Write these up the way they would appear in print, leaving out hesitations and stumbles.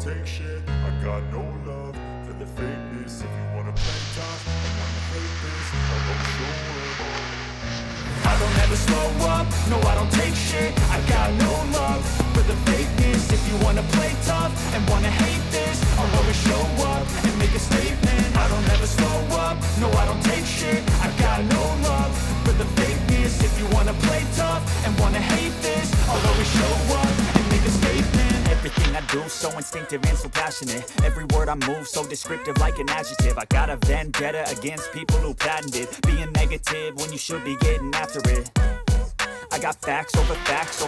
take shit. I got no love for the fakeness. If you wanna play tough and wanna hate this, I'll go show up. I don't ever slow up, no I don't take shit. I got no love for the fakeness. If you wanna play tough and wanna hate this, I'll always show up and make a statement. I don't ever slow up, no I don't take shit. I got no love for the fakeness. If you wanna play tough and wanna hate this, I'll always show up and make a statement. Everything I do so instinctive and so passionate. Every word I move so descriptive like an adjective. I got a vendetta against people who patented being negative when you should be getting after it. I got facts over tracks.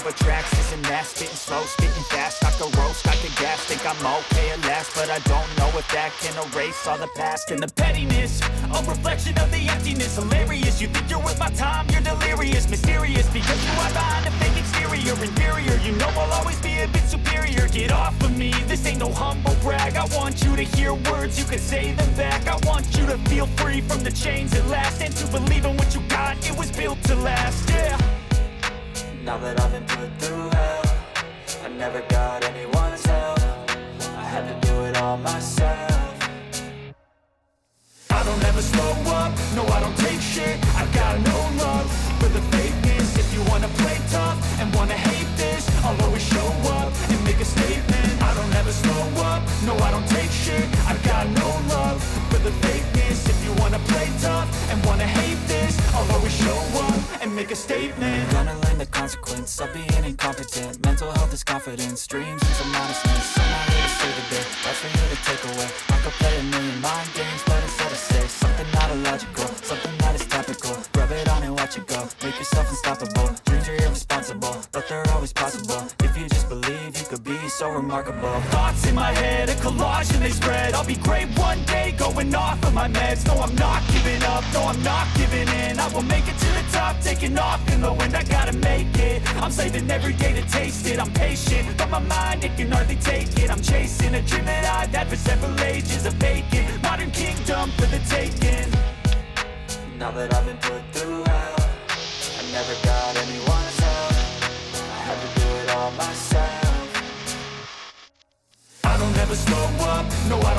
This and that, spitting slow, spitting fast. I could roast, I could gas, think I'm okay at last, but I don't know if that can erase all the past and the pettiness. A reflection of the emptiness, hilarious. You think you're worth my time, you're delirious, mysterious, because you are behind a fake exterior. Inferior, you know I'll always be a bit superior. Get off of me, this ain't no humble brag. I want you to hear words, you can say them back. I want you to feel free from the chains at last, and to believe in what you got, it was built to last, yeah. Now that I've been put through hell, I never got anyone's help. I had to do it all myself. I don't ever slow up, no I don't take shit. I got no love for the fakeness. If you wanna play tough and wanna hate this, I'll always show up and make a statement. I don't ever slow up, no I don't take shit. I got no love for the fakeness. If you wanna play tough and wanna hate this, I'll always show up and make a statement. Gonna learn the consequence of being incompetent. Mental health is confidence, dreams and some honestness. I'm not here to save the day, that's for you to take away. I could play a million mind games, but instead I say something not illogical, something that is topical. Rub it on and watch it go, make yourself unstoppable. Dreams are irresponsible, but they're always possible. If you just believe, you could be so remarkable. Thoughts in my head, a collage and they spread. I'll be great one day, going off of my meds. No, I'm not giving up, no, I'm not giving in. I will make it to the top, taking off in the wind. I gotta make it, I'm saving every day to taste it. I'm patient, but my mind, it can hardly take it. I'm chasing a dream that I've had for several ages. A vacant, modern kingdom for the taking. Now that I've been put through hell, I never got anyone's help. I had to do it all myself. I don't ever slow up, no I